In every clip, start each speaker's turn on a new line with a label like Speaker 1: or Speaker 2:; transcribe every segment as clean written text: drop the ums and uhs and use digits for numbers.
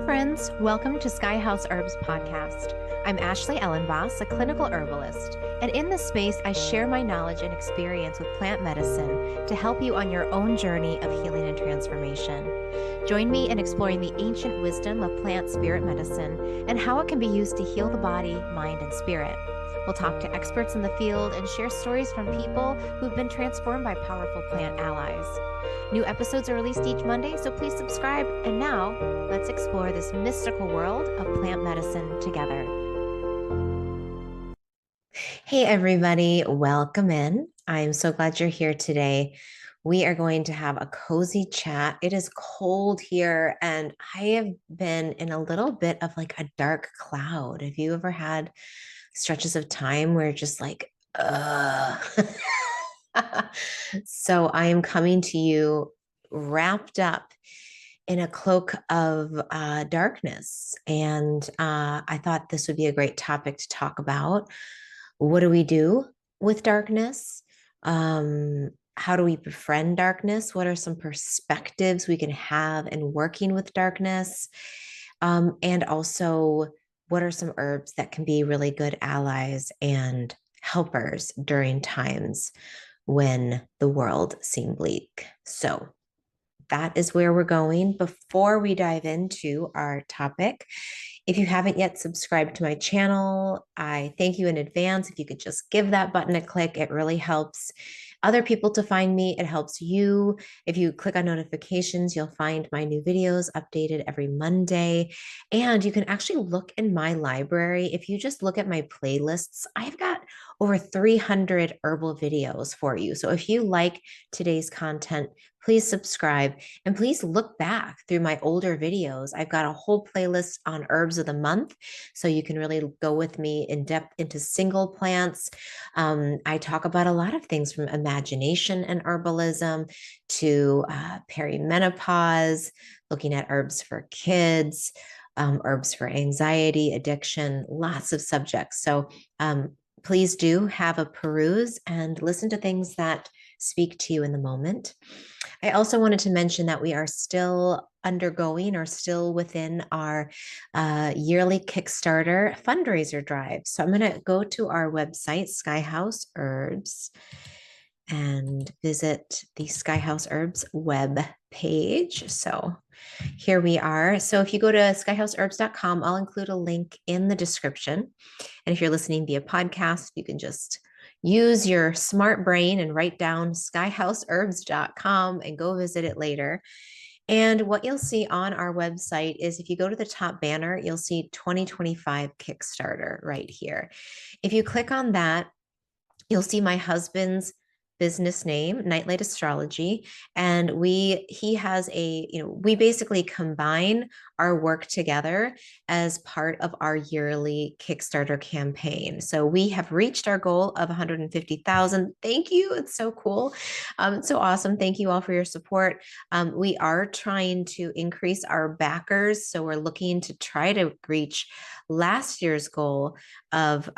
Speaker 1: friends. Welcome to Sky House Herbs podcast. I'm Ashley Ellenboss, a clinical herbalist, and in this space, I share my knowledge and experience with plant medicine to help you on your own journey of healing and transformation. Join me in exploring the ancient wisdom of plant spirit medicine and how it can be used to heal the body, mind, and spirit. We'll talk to experts in the field and share stories from people who've been transformed by powerful plant allies. New episodes are released each Monday, so please subscribe. And now, let's explore this mystical world of plant medicine together. Hey, everybody, welcome in. I'm so glad you're here today. We are going to have a cozy chat. It is cold here, and I have been in a little bit of like a dark cloud. Have you ever had stretches of time where just like, ugh? So I am coming to you wrapped up in a cloak of darkness. And I thought this would be a great topic to talk about. What do we do with darkness? How do we befriend darkness? What are some perspectives we can have in working with darkness? And also, what are some herbs that can be really good allies and helpers during times when the world seemed bleak? So that is where we're going. Before we dive into our topic, if you haven't yet subscribed to my channel, I thank you in advance. If you could just give that button a click, it really helps other people to find me. It helps you. If you click on notifications, you'll find my new videos updated every Monday. And you can actually look in my library. If you just look at my playlists, I've got over 300 herbal videos for you. So if you like today's content, please subscribe and please look back through my older videos. I've got a whole playlist on herbs of the month, so you can really go with me in depth into single plants. I talk about a lot of things from imagination and herbalism to perimenopause, looking at herbs for kids, herbs for anxiety, addiction, lots of subjects. So please do have a peruse and listen to things that speak to you in the moment. I also wanted to mention that we are still undergoing or still within our yearly Kickstarter fundraiser drive. So I'm going to go to our website, Sky House Herbs, and visit the Sky House Herbs web page. So here we are. So if you go to skyhouseherbs.com, I'll include a link in the description. And if you're listening via podcast, you can just use your smart brain and write down skyhouseherbs.com and go visit it later. And what you'll see on our website is if you go to the top banner, you'll see 2025 Kickstarter right here. If you click on that, you'll see my husband's business name, Nightlight Astrology, and he has we basically combine our work together as part of our yearly Kickstarter campaign. So we have reached our goal of 150,000. Thank you. It's so cool. It's so awesome. Thank you all for your support. We are trying to increase our backers. So we're looking to try to reach last year's goal of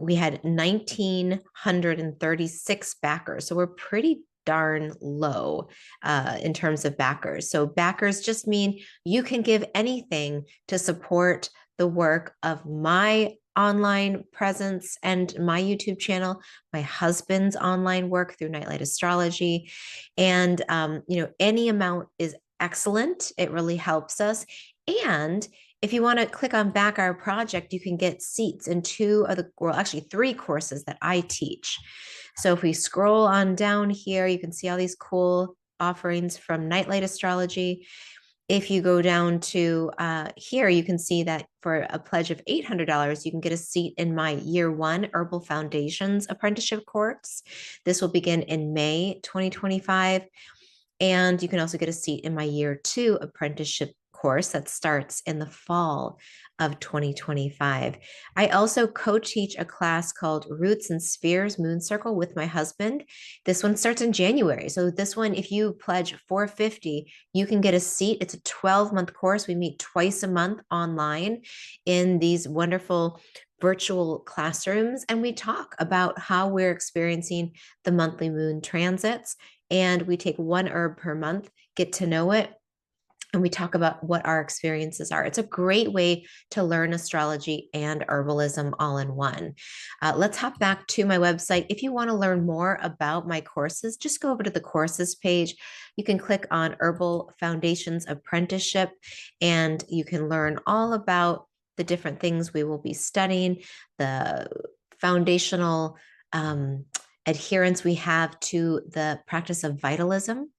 Speaker 1: we had 1,936 backers. So we're pretty darn low in terms of backers. So backers just mean you can give anything to support the work of my online presence and my YouTube channel, my husband's online work through Nightlight Astrology. And, any amount is excellent. It really helps us. And if you want to click on back our project, you can get seats in three courses that I teach. So if we scroll on down here, you can see all these cool offerings from Nightlight Astrology. If you go down to here, you can see that for a pledge of $800, you can get a seat in my year 1 Herbal Foundations apprenticeship course. This will begin in May 2025. And you can also get a seat in my year 2 apprenticeship course that starts in the fall of 2025. I also co-teach a class called Roots and Spheres Moon Circle with my husband. This one starts in January. So this one, if you pledge $450, you can get a seat. It's a 12-month course. We meet twice a month online in these wonderful virtual classrooms, and we talk about how we're experiencing the monthly moon transits. And we take one herb per month, get to know it, and we talk about what our experiences are. It's a great way to learn astrology and herbalism all in one. Let's hop back to my website. If you want to learn more about my courses, just go over to the courses page. You can click on Herbal Foundations Apprenticeship, and you can learn all about the different things we will be studying, the foundational adherence we have to the practice of vitalism.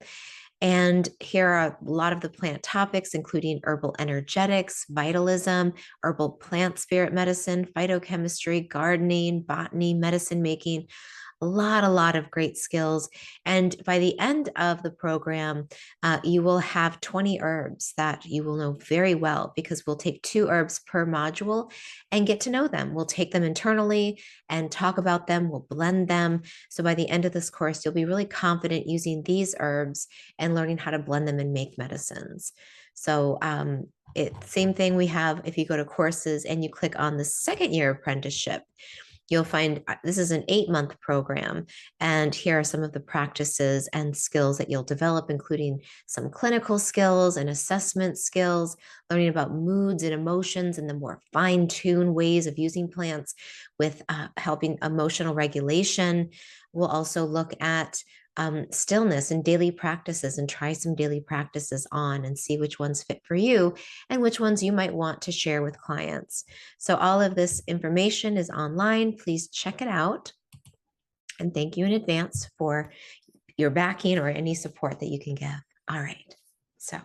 Speaker 1: And here are a lot of the plant topics, including herbal energetics, vitalism, herbal plant spirit medicine, phytochemistry, gardening, botany, medicine making, a lot of great skills. And by the end of the program, you will have 20 herbs that you will know very well, because we'll take 2 herbs per module and get to know them. We'll take them internally and talk about them. We'll blend them. So by the end of this course, you'll be really confident using these herbs and learning how to blend them and make medicines. So same thing we have if you go to courses and you click on the second year apprenticeship. You'll find this is an 8-month program. And here are some of the practices and skills that you'll develop, including some clinical skills and assessment skills, learning about moods and emotions and the more fine-tuned ways of using plants with helping emotional regulation. We'll also look at stillness and daily practices, and try some daily practices on and see which ones fit for you and which ones you might want to share with clients. So all of this information is online. Please check it out. And thank you in advance for your backing or any support that you can give. All right. So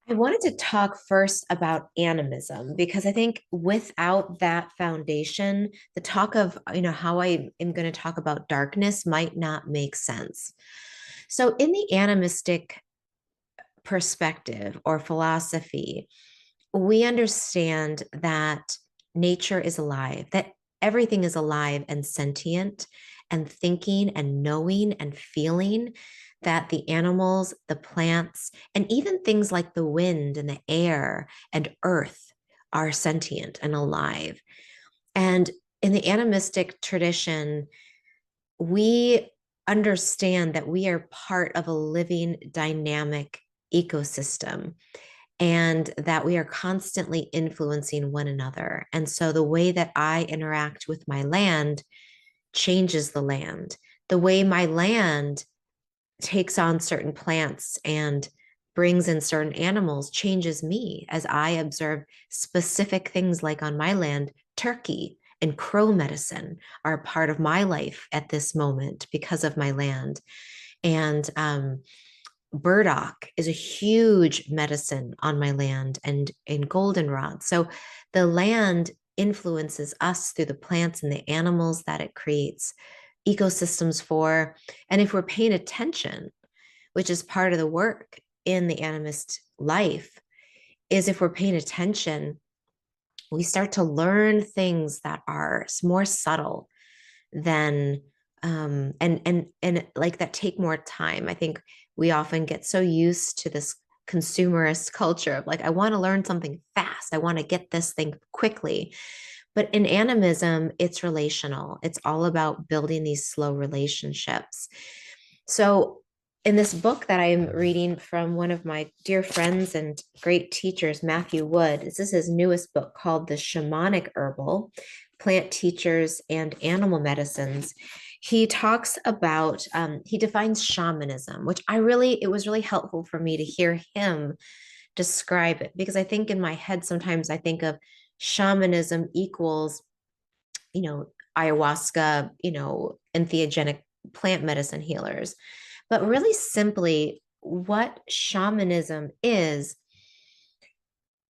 Speaker 1: I wanted to talk first about animism, because I think without that foundation, the talk of, how I am going to talk about darkness might not make sense. So in the animistic perspective or philosophy, we understand that nature is alive, that everything is alive and sentient and thinking and knowing and feeling, that the animals, the plants, and even things like the wind and the air and earth are sentient and alive. And in the animistic tradition, we understand that we are part of a living, dynamic ecosystem, and that we are constantly influencing one another. And so the way that I interact with my land changes the land. The way my land takes on certain plants and brings in certain animals changes me as I observe specific things, like on my land, turkey and crow medicine are a part of my life at this moment because of my land. And burdock is a huge medicine on my land, and in goldenrod. So the land influences us through the plants and the animals that it creates ecosystems for. And if we're paying attention, which is part of the work in the animist life, is if we're paying attention, we start to learn things that are more subtle than and like that take more time. I think we often get so used to this consumerist culture of like, I want to learn something fast. I want to get this thing quickly. But in animism, it's relational. It's all about building these slow relationships. So in this book that I'm reading from one of my dear friends and great teachers, Matthew Wood, this is his newest book called The Shamanic Herbal, Plant Teachers and Animal Medicines. He talks about, he defines shamanism, which it was really helpful for me to hear him describe it, because I think in my head, sometimes I think of shamanism equals, ayahuasca, entheogenic plant medicine healers. But really simply, what shamanism is,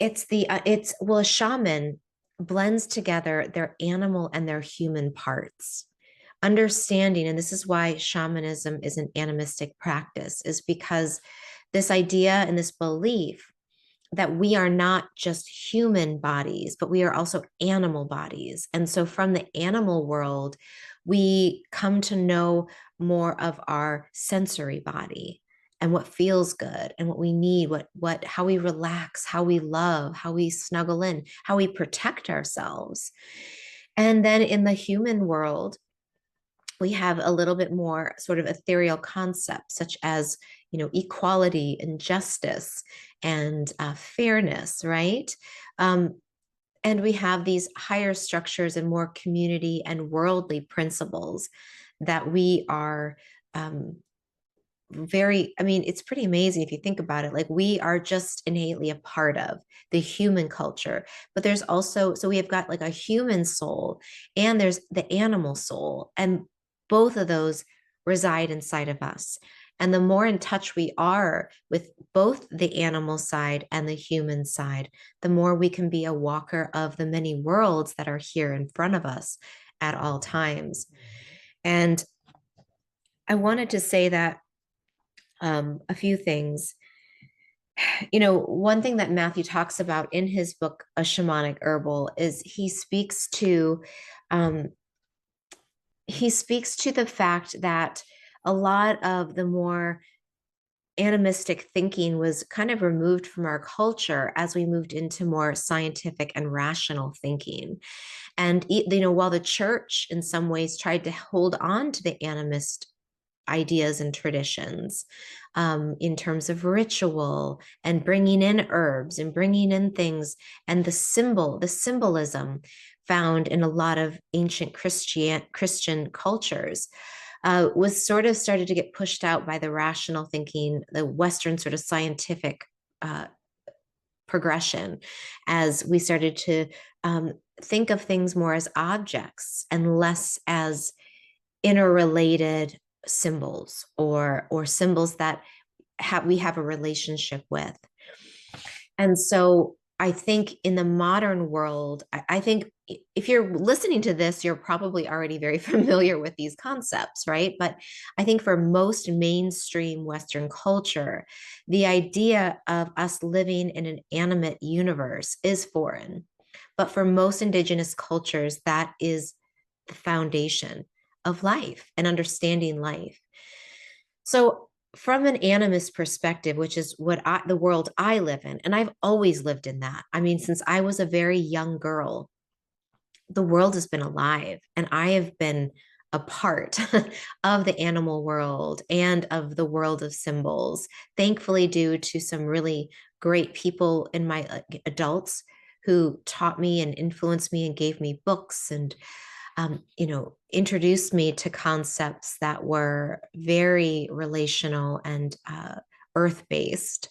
Speaker 1: a shaman blends together their animal and their human parts. Understanding, and this is why shamanism is an animistic practice, is because this idea and this belief that we are not just human bodies, but we are also animal bodies. And so from the animal world, we come to know more of our sensory body and what feels good and what we need, how we relax, how we love, how we snuggle in, how we protect ourselves. And then in the human world, we have a little bit more sort of ethereal concepts, such as, equality and justice and fairness, right? Um, and we have these higher structures and more community and worldly principles that we are um, I mean, it's pretty amazing if you think about it. Like, we are just innately a part of the human culture, but there's also, so we have got like a human soul and there's the animal soul, and both of those reside inside of us. And the more in touch we are with both the animal side and the human side, the more we can be a walker of the many worlds that are here in front of us at all times. And I wanted to say that a few things. One thing that Matthew talks about in his book, A Shamanic Herbal, is um, he speaks to the fact that a lot of the more animistic thinking was kind of removed from our culture as we moved into more scientific and rational thinking. And while the church in some ways tried to hold on to the animist ideas and traditions, in terms of ritual and bringing in herbs and bringing in things, and the symbolism found in a lot of ancient Christian cultures, was sort of started to get pushed out by the rational thinking, the Western sort of scientific uh, progression, as we started to think of things more as objects and less as interrelated symbols, or symbols that we have a relationship with. And so I think in the modern world, I think if you're listening to this, you're probably already very familiar with these concepts, right? But I think for most mainstream Western culture, the idea of us living in an animate universe is foreign. But for most indigenous cultures, that is the foundation of life and understanding life. So, from an animist perspective, which is the world I live in, and I've always lived in that. I mean, since I was a very young girl, the world has been alive, and I have been a part of the animal world and of the world of symbols, thankfully, due to some really great people in my adults who taught me and influenced me and gave me books and introduced me to concepts that were very relational and earth based.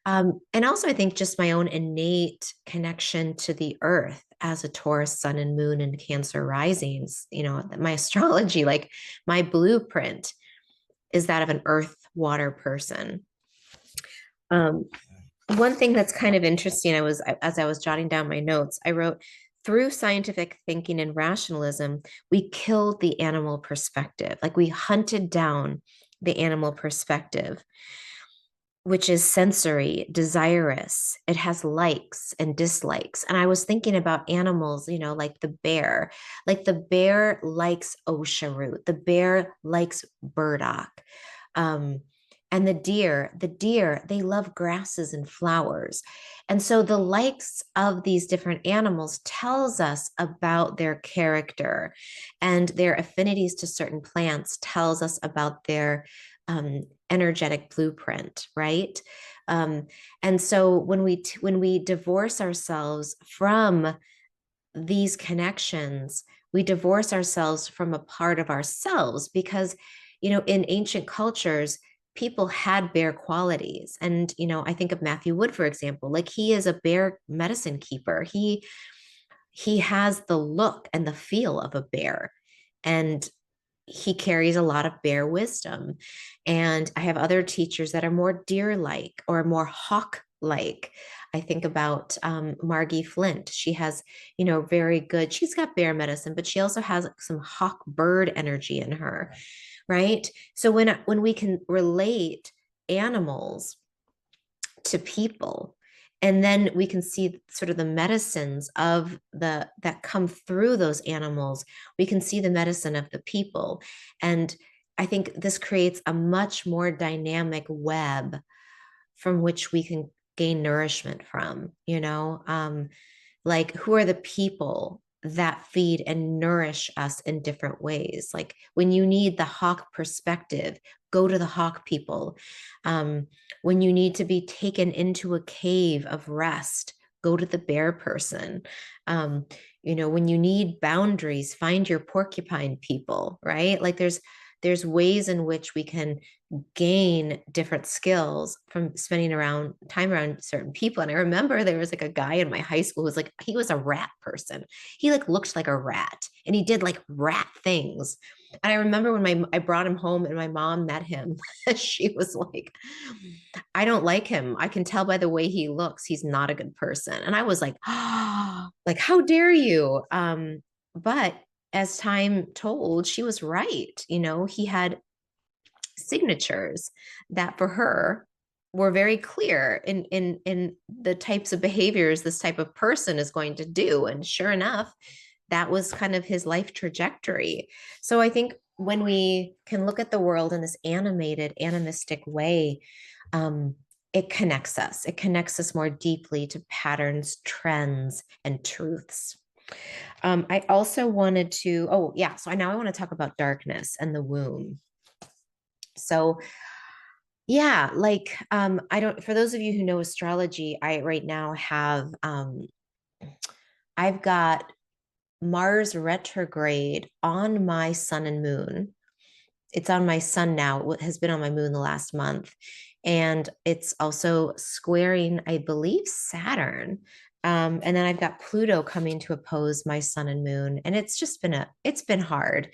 Speaker 1: And also, I think just my own innate connection to the earth as a Taurus sun and moon and Cancer risings, my astrology, like my blueprint is that of an earth water person. Um, One thing that's kind of interesting, as I was jotting down my notes, I wrote, through scientific thinking and rationalism, we killed the animal perspective. Like, we hunted down the animal perspective, which is sensory, desirous. It has likes and dislikes. And I was thinking about animals, like the bear. Like, the bear likes OSHA root. The bear likes burdock. Um, and the deer, they love grasses and flowers. And so the likes of these different animals tells us about their character, and their affinities to certain plants tells us about their um, energetic blueprint, right? Um, and so when we divorce ourselves from these connections, we divorce ourselves from a part of ourselves, because in ancient cultures, people had bear qualities. And I think of Matthew Wood, for example. Like, he is a bear medicine keeper. He has the look and the feel of a bear, and he carries a lot of bear wisdom. And I have other teachers that are more deer like or more hawk like. I think about Margie Flint. She has, very good, she's got bear medicine, but she also has some hawk bird energy in her, right? So when we can relate animals to people, and then we can see sort of the medicines of the that come through those animals, we can see the medicine of the people. And I think this creates a much more dynamic web from which we can gain nourishment from. Like, who are the people that feed and nourish us in different ways? Like, when you need the hawk perspective, go to the hawk people. When you need to be taken into a cave of rest, go to the bear person. Um, when you need boundaries, find your porcupine people, right? Like there's ways in which we can gain different skills from spending around time around certain people. And I remember there was like a guy in my high school who was like, he was a rat person. He like looked like a rat and he did like rat things. And I remember when I brought him home and my mom met him, she was like, I don't like him. I can tell by the way he looks, he's not a good person. And I was like, oh, like, how dare you? But as time told, she was right. He had signatures that for her were very clear in the types of behaviors this type of person is going to do. And sure enough, that was kind of his life trajectory. So I think when we can look at the world in this animated, animistic way, it connects us. It connects us more deeply to patterns, trends, and truths. I also wanted to, oh, yeah. So now I want to talk about darkness and the womb. So, yeah, like I don't, for those of you who know astrology, I right now have, I've got Mars retrograde on my sun and moon. It's on my sun now. It has been on my moon the last month. And it's also squaring, I believe, Saturn. And then I've got Pluto coming to oppose my sun and moon. And it's been hard.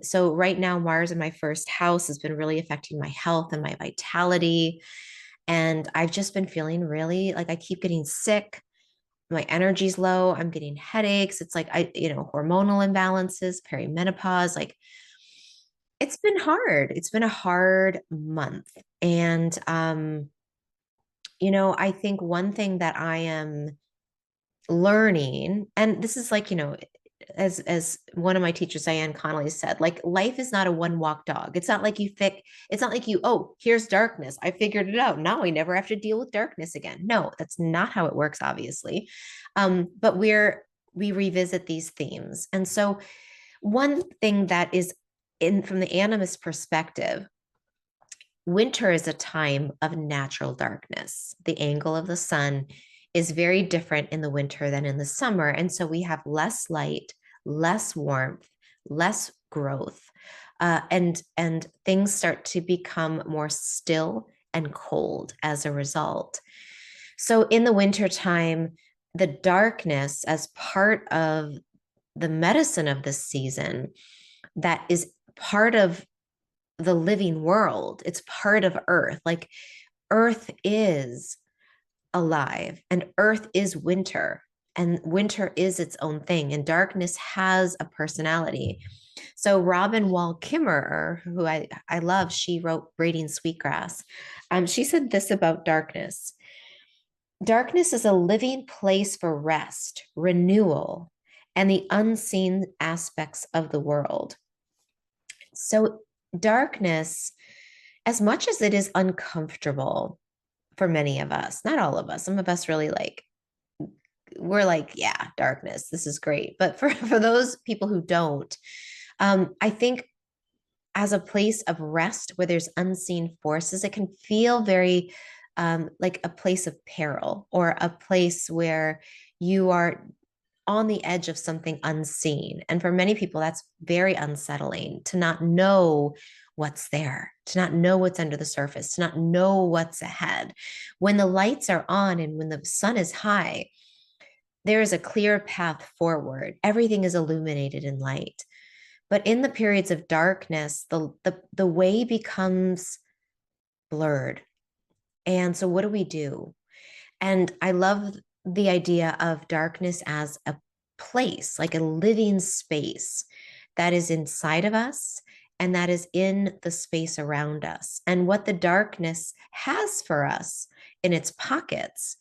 Speaker 1: So right now, Mars in my first house has been really affecting my health and my vitality. And I've just been feeling really like I keep getting sick. My energy's low. I'm getting headaches. It's like hormonal imbalances, perimenopause, like it's been hard. It's been a hard month. And I think one thing that I am learning, and this is like, as one of my teachers, Diane Connolly, said, like life is not a one walk dog. It's not like it's not like oh, here's darkness. I figured it out. Now I never have to deal with darkness again. No, that's not how it works, obviously. But we revisit these themes. And so one thing that is from the animist perspective, winter is a time of natural darkness. The angle of the sun is very different in the winter than in the summer. And so we have less light, less warmth, less growth. And things start to become more still and cold as a result. So in the wintertime, the darkness as part of the medicine of this season, that is part of the living world. It's part of Earth. Like Earth is alive and Earth is winter and winter is its own thing and darkness has a personality. So Robin Wall Kimmerer, who I love, she wrote Braiding Sweetgrass. She said this about darkness. Darkness is a living place for rest, renewal, and the unseen aspects of the world. So darkness, as much as it is uncomfortable for many of us, not all of us, some of us really we're like, yeah, darkness, this is great. But for those people who don't, I think as a place of rest where there's unseen forces, it can feel very like a place of peril or a place where you are on the edge of something unseen. And for many people, that's very unsettling to not know what's there, to not know what's under the surface, to not know what's ahead. When the lights are on and when the sun is high, there is a clear path forward. Everything is illuminated in light. But in the periods of darkness, the way becomes blurred. And so what do we do? And I love the idea of darkness as a place, like a living space that is inside of us and that is in the space around us. And what the darkness has for us in its pockets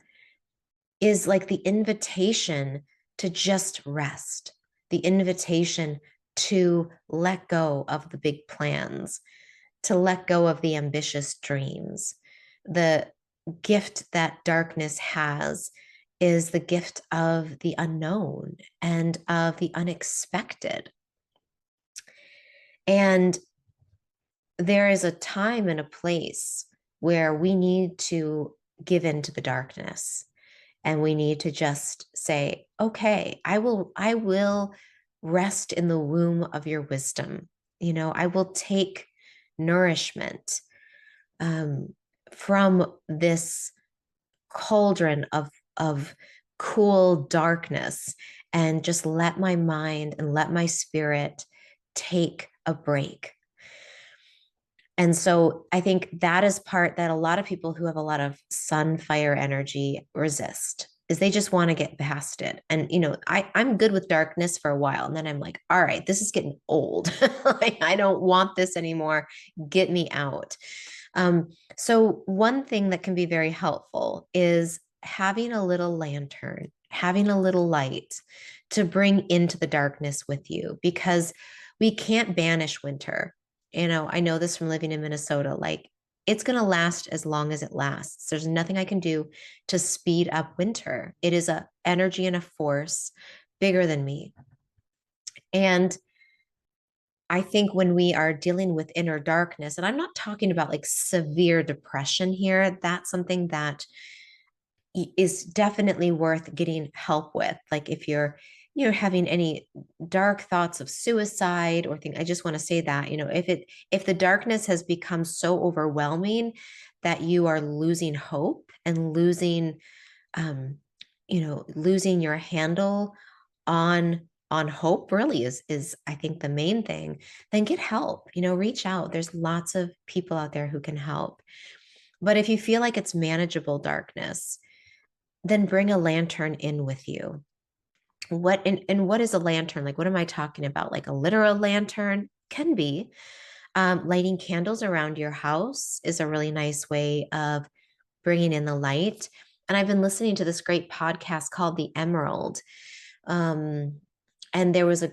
Speaker 1: is like the invitation to just rest, the invitation to let go of the big plans, to let go of the ambitious dreams. The gift that darkness has is the gift of the unknown and of the unexpected. And there is a time and a place where we need to give in to the darkness, and we need to just say, okay, I will rest in the womb of your wisdom. I will take nourishment um, from this cauldron of cool darkness, and just let my mind and let my spirit take a break. And so I think that is part that a lot of people who have a lot of sun fire energy resist, is they just want to get past it. And I'm good with darkness for a while, and then I'm like, all right, this is getting old. Like, I don't want this anymore. Get me out. So one thing that can be very helpful is having a little lantern, having a little light to bring into the darkness with you, because we can't banish winter. I know this from living in Minnesota. Like, it's going to last as long as it lasts. There's nothing I can do to speed up winter. It is a energy and a force bigger than me. And I think when we are dealing with inner darkness, and I'm not talking about like severe depression here, that's something that is definitely worth getting help with. Like, if you're having any dark thoughts of suicide or thing, I just want to say that, if the darkness has become so overwhelming that you are losing hope and um losing your handle on hope, really is I think the main thing, then get help. Reach out. There's lots of people out there who can help. But if you feel like it's manageable darkness, then bring a lantern in with you. And what is a lantern? Like, what am I talking about? Like, a literal lantern can be. Lighting candles around your house is a really nice way of bringing in the light. And I've been listening to this great podcast called The Emerald. Um, and there is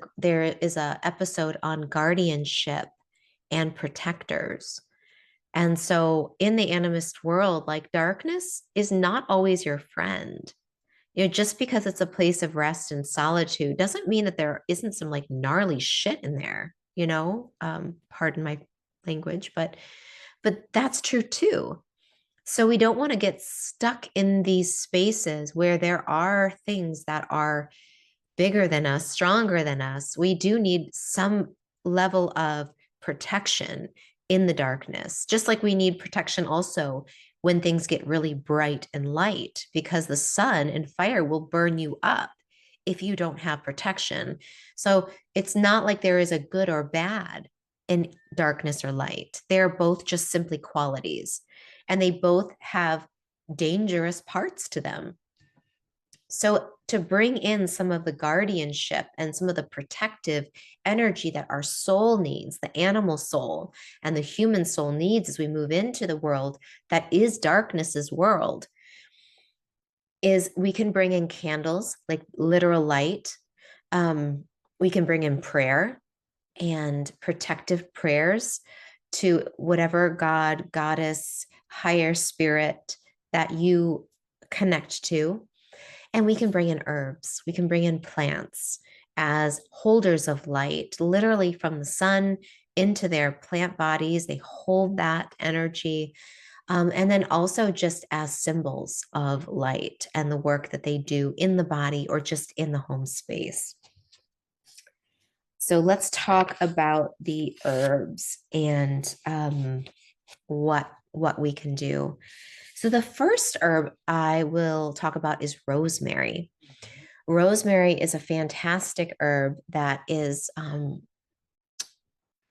Speaker 1: a episode on guardianship and protectors. And so in the animist world, like, darkness is not always your friend. Just because it's a place of rest and solitude doesn't mean that there isn't some like gnarly shit in there, pardon my language, but that's true too. So we don't want to get stuck in these spaces where there are things that are bigger than us, stronger than us. We do need some level of protection in the darkness, just like we need protection also when things get really bright and light, because the sun and fire will burn you up if you don't have protection. So it's not like there is a good or bad in darkness or light. They're both just simply qualities, and they both have dangerous parts to them. So, to bring in some of the guardianship and some of the protective energy that our soul needs, the animal soul and the human soul needs as we move into the world that is darkness's world, is we can bring in candles, like literal light. We can bring in prayer and protective prayers to whatever God, goddess, higher spirit that you connect to. And we can bring in herbs, we can bring in plants as holders of light, literally from the sun into their plant bodies. They hold that energy. And then also just as symbols of light and the work that they do in the body or just in the home space. So let's talk about the herbs and what we can do. So the first herb I will talk about is rosemary. Rosemary is a fantastic herb that is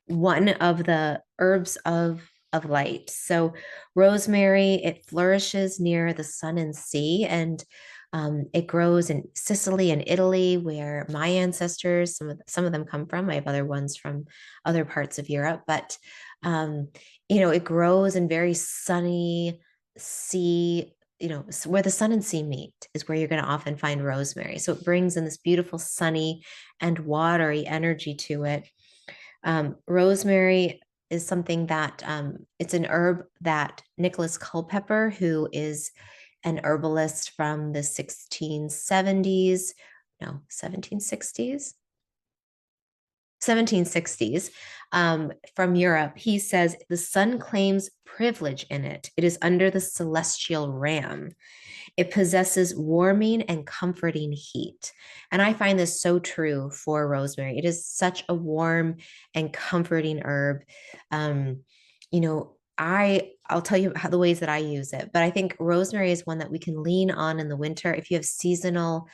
Speaker 1: one of the herbs of light. So rosemary, it flourishes near the sun and sea, and it grows in Sicily and Italy, where my ancestors, some of them come from. I have other ones from other parts of Europe, but it grows in very sunny sea, where the sun and sea meet is where you're going to often find rosemary. So it brings in this beautiful sunny and watery energy to it. Rosemary is something that it's an herb that Nicholas Culpeper, who is an herbalist from the 1670s, no, 1760s, 1760s, from Europe. He says the sun claims privilege in it. It is under the celestial ram. It possesses warming and comforting heat. And I find this so true for rosemary. It is such a warm and comforting herb. You know, I'll tell you how the ways that I use it, but I think rosemary is one that we can lean on in the winter if you have seasonal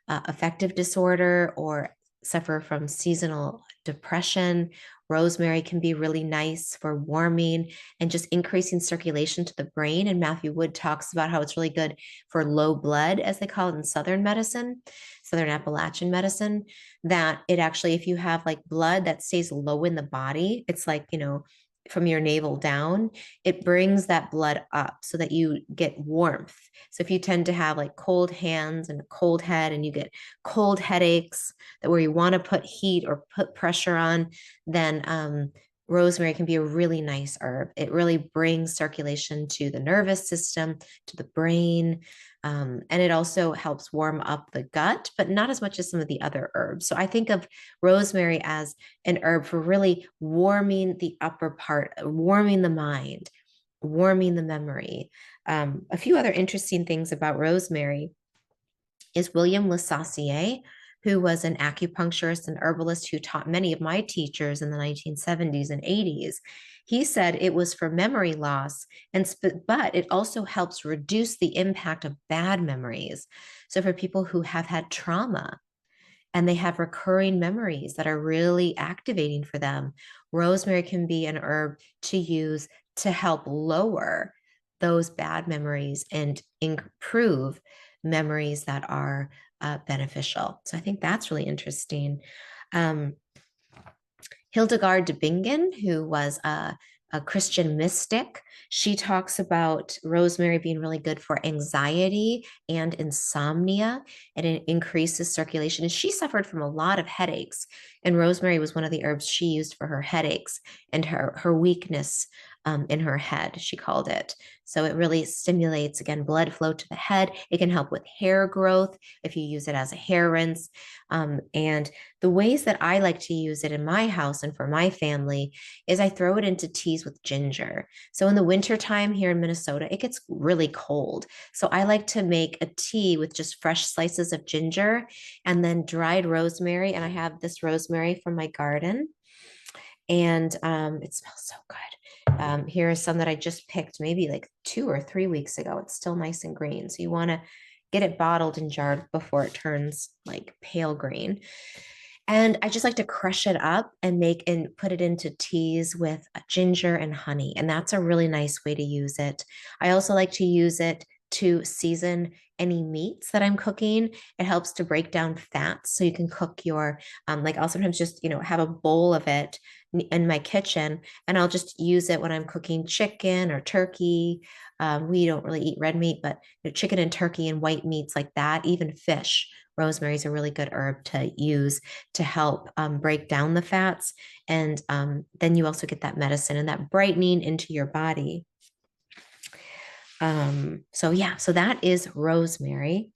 Speaker 1: affective disorder or suffer from seasonal depression. Rosemary can be really nice for warming and just increasing circulation to the brain. And Matthew Wood talks about how it's really good for low blood, as they call it in Southern medicine, Southern Appalachian medicine, that it actually, if you have like blood that stays low in the body, it's like, you know, from your navel down, it brings that blood up so that you get warmth. So if you tend to have like cold hands and a cold head and you get cold headaches that where you want to put heat or put pressure on, then rosemary can be a really nice herb. It really brings circulation to the nervous system, to the brain. And it also helps warm up the gut, but not as much as some of the other herbs. So I think of rosemary as an herb for really warming the upper part, warming the mind, warming the memory. A few other interesting things about rosemary is William Lesaussier, who was an acupuncturist and herbalist who taught many of my teachers in the 1970s and 80s. He said it was for memory loss, but it also helps reduce the impact of bad memories. So for people who have had trauma and they have recurring memories that are really activating for them, rosemary can be an herb to use to help lower those bad memories and improve memories that are beneficial. So I think that's really interesting. Hildegard de Bingen, who was a Christian mystic, she talks about rosemary being really good for anxiety and insomnia, and it increases circulation. And she suffered from a lot of headaches, and rosemary was one of the herbs she used for her headaches and her weakness in her head, she called it. So it really stimulates, again, blood flow to the head. It can help with hair growth if you use it as a hair rinse. And the ways that I like to use it in my house and for my family is I throw it into teas with ginger. So in the wintertime here in Minnesota, it gets really cold. So I like to make a tea with just fresh slices of ginger and then dried rosemary. And I have this rosemary from my garden. And it smells so good. Here is some that I just picked maybe like 2 or 3 weeks ago. It's still nice and green. So you want to get it bottled and jarred before it turns like pale green. And I just like to crush it up and make and put it into teas with ginger and honey. And that's a really nice way to use it. I also like to use it to season any meats that I'm cooking. It helps to break down fats. So you can cook your, like I'll sometimes just, you know, have a bowl of it in my kitchen and I'll just use it when I'm cooking chicken or turkey. We don't really eat red meat, but you know, chicken and turkey and white meats like that, even fish. Rosemary is a really good herb to use to help break down the fats. And then you also get that medicine and that brightening into your body. So yeah, so that is rosemary.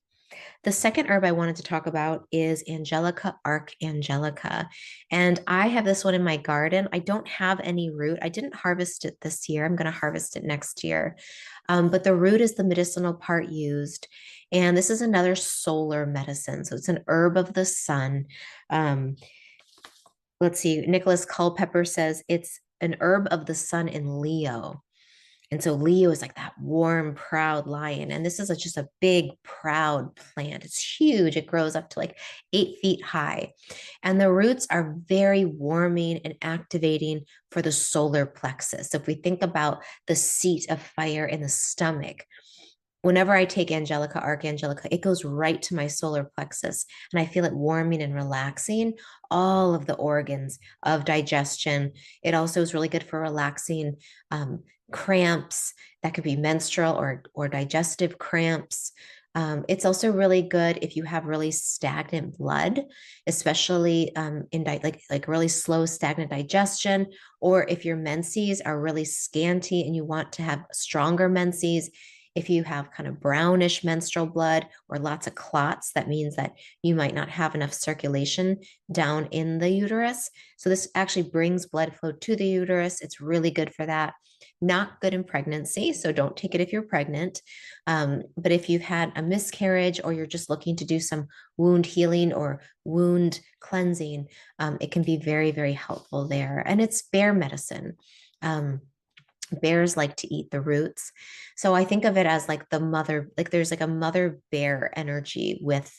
Speaker 1: The second herb I wanted to talk about is Angelica Angelica. And I have this one in my garden. I don't have any root. I didn't harvest it this year. I'm going to harvest it next year. But the root is the medicinal part used. And this is another solar medicine. So it's an herb of the sun. Let's see. Nicholas Culpepper says it's an herb of the sun in Leo. And so Leo is like that warm, proud lion. And this is just a big, proud plant. It's huge. It grows up to like 8 feet high. And the roots are very warming and activating for the solar plexus. So if we think about the seat of fire in the stomach, whenever I take Angelica, Archangelica, it goes right to my solar plexus and I feel it warming and relaxing all of the organs of digestion. It also is really good for relaxing cramps that could be menstrual or digestive cramps. It's also really good if you have really stagnant blood, especially in like really slow stagnant digestion, or if your menses are really scanty and you want to have stronger menses. If you have kind of brownish menstrual blood or lots of clots, that means that you might not have enough circulation down in the uterus. So this actually brings blood flow to the uterus. It's really good for that. Not good in pregnancy, so don't take it if you're pregnant. But if you've had a miscarriage or you're just looking to do some wound healing or wound cleansing, it can be very, very helpful there. And it's bear medicine. Bears like to eat the roots. So I think of it as like the mother, like there's like a mother bear energy with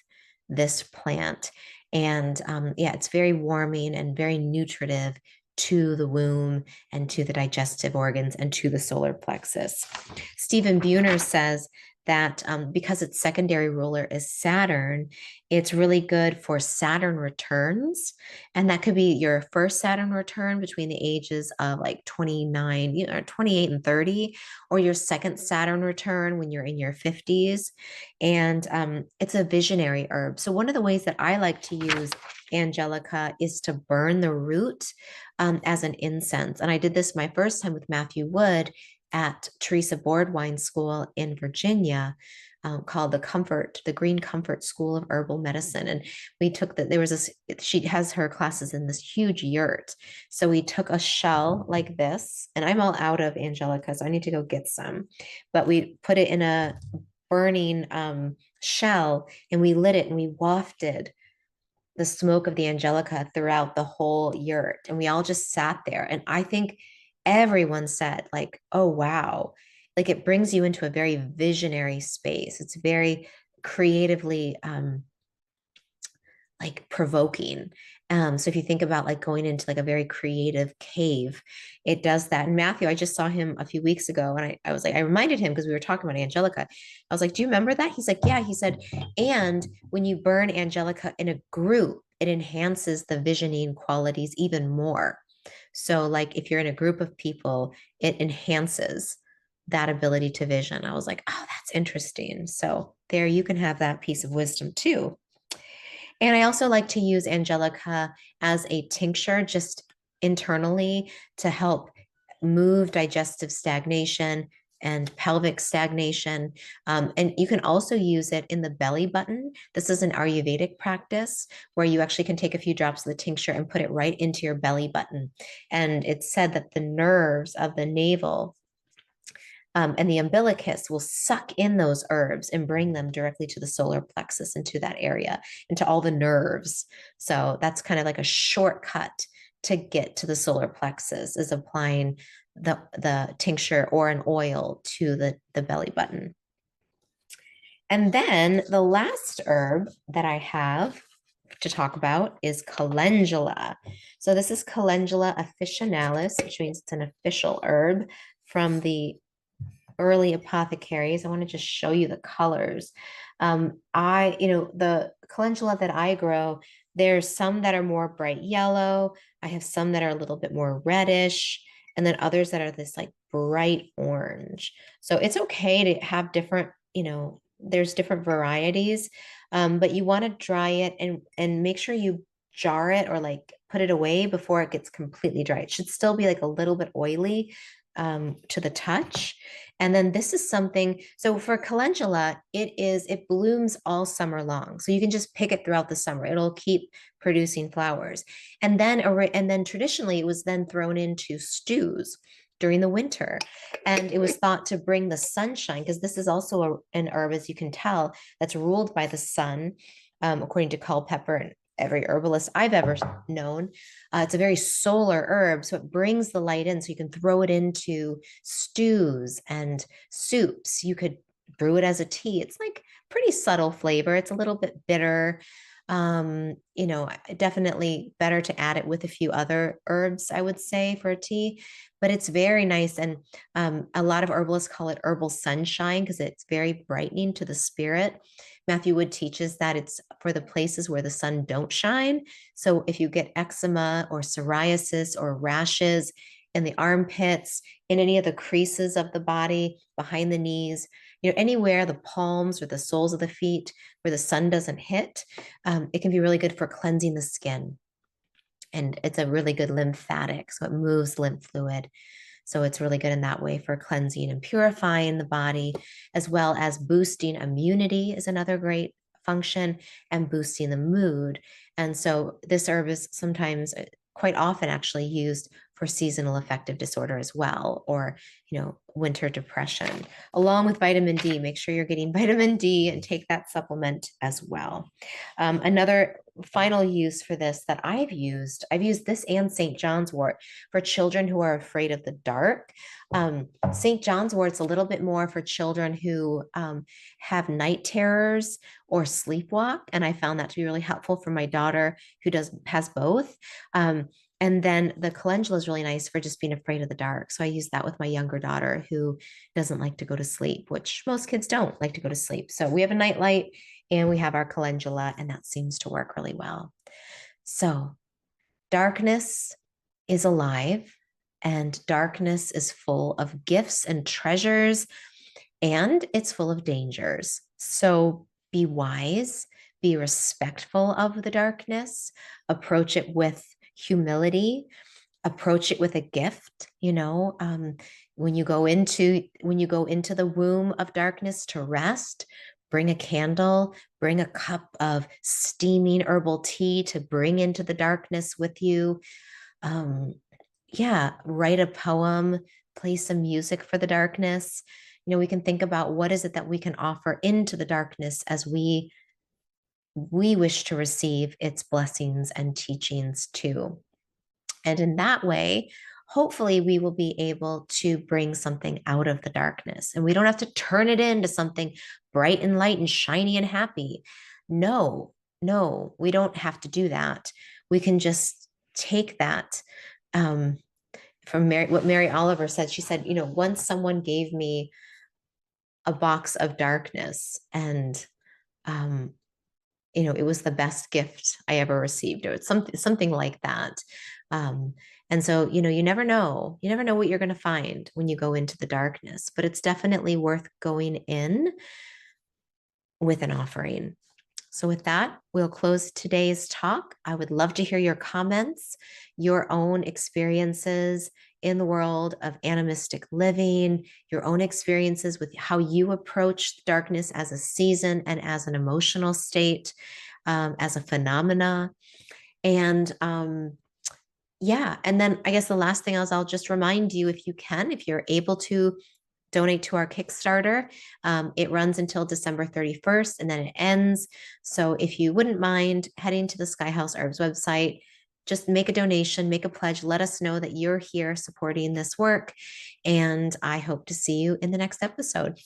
Speaker 1: this plant. And yeah, it's very warming and very nutritive to the womb and to the digestive organs and to the solar plexus. Stephen Buhner says that because its secondary ruler is Saturn, it's really good for Saturn returns. And that could be your first Saturn return between the ages of like 29, 28 and 30, or your second Saturn return when you're in your 50s. And it's a visionary herb. So one of the ways that I like to use Angelica is to burn the root as an incense. And I did this my first time with Matthew Wood at Teresa Boardwine School in Virginia, called the Green Comfort School of Herbal Medicine. And we took there was this, she has her classes in this huge yurt. So we took a shell like this, and I'm all out of Angelica, so I need to go get some. But we put it in a burning shell and we lit it and we wafted the smoke of the Angelica throughout the whole yurt. And we all just sat there. And I think everyone said, like, oh, wow. Like it brings you into a very visionary space. It's very creatively like provoking. So if you think about like going into like a very creative cave, it does that. And Matthew, I just saw him a few weeks ago and I was like, I reminded him because we were talking about Angelica. I was like, do you remember that? He's like, yeah. He said, and when you burn Angelica in a group, it enhances the visioning qualities even more. So like if you're in a group of people, it enhances that ability to vision. I was like, oh, that's interesting. So there you can have that piece of wisdom too. And I also like to use Angelica as a tincture just internally to help move digestive stagnation and pelvic stagnation. And you can also use it in the belly button. This is an Ayurvedic practice where you actually can take a few drops of the tincture and put it right into your belly button. And it's said that the nerves of the navel and the umbilicus will suck in those herbs and bring them directly to the solar plexus into that area, into all the nerves. So that's kind of like a shortcut to get to the solar plexus is applying the tincture or an oil to the belly button. And then the last herb that I have to talk about is calendula. So this is Calendula officinalis, which means it's an official herb from the early apothecaries. I want to just show you the colors. The calendula that I grow, there's some that are more bright yellow. I have some that are a little bit more reddish, and then others that are this like bright orange. So it's okay to have different, there's different varieties, but you want to dry it and make sure you jar it or like put it away before it gets completely dry. It should still be like a little bit oily to the touch. And then this is something, so for calendula, it blooms all summer long. So you can just pick it throughout the summer. It'll keep producing flowers. And then traditionally it was then thrown into stews during the winter. And it was thought to bring the sunshine, because this is also an herb, as you can tell, that's ruled by the sun, according to Culpeper and every herbalist I've ever known. It's a very solar herb, so it brings the light in. So you can throw it into stews and soups. You could brew it as a tea. It's like pretty subtle flavor. It's a little bit bitter. Definitely better to add it with a few other herbs, I would say, for a tea. But it's very nice. And a lot of herbalists call it herbal sunshine because it's very brightening to the spirit. Matthew Wood teaches that it's for the places where the sun don't shine. So if you get eczema or psoriasis or rashes in the armpits, in any of the creases of the body, behind the knees, anywhere the palms or the soles of the feet where the sun doesn't hit, it can be really good for cleansing the skin. And it's a really good lymphatic, so it moves lymph fluid. So it's really good in that way for cleansing and purifying the body, as well as boosting immunity is another great function, and boosting the mood. And so this herb is sometimes, quite often actually, used for seasonal affective disorder as well, or winter depression, along with vitamin D. Make sure you're getting vitamin D and take that supplement as well. Another final use for this that I've used this and St. John's wort for children who are afraid of the dark. St. John's wort's a little bit more for children who have night terrors or sleepwalk, and I found that to be really helpful for my daughter who has both. And then the calendula is really nice for just being afraid of the dark. So I use that with my younger daughter who doesn't like to go to sleep, which most kids don't like to go to sleep. So we have a night light and we have our calendula, and that seems to work really well. So darkness is alive, and darkness is full of gifts and treasures, and it's full of dangers. So be wise, be respectful of the darkness, approach it with humility, approach it with a gift. When you go into the womb of darkness to rest, bring a candle, bring a cup of steaming herbal tea to bring into the darkness with you. Write a poem, play some music for the darkness. We can think about what is it that we can offer into the darkness as we wish to receive its blessings and teachings too. And in that way, hopefully we will be able to bring something out of the darkness, and we don't have to turn it into something bright and light and shiny and happy. No, we don't have to do that. We can just take that. From what Mary Oliver said, she said, once someone gave me a box of darkness, and it was the best gift I ever received, or something like that. And so, you never know what you're going to find when you go into the darkness, but it's definitely worth going in with an offering. So with that, we'll close today's talk. I would love to hear your comments, your own experiences in the world of animistic living, your own experiences with how you approach darkness as a season and as an emotional state, as a phenomena. And and then I guess the last thing is I'll just remind you, if you're able to donate to our Kickstarter. It runs until December 31st and then it ends. So if you wouldn't mind heading to the Sky House Herbs website, just make a donation, make a pledge, let us know that you're here supporting this work. And I hope to see you in the next episode.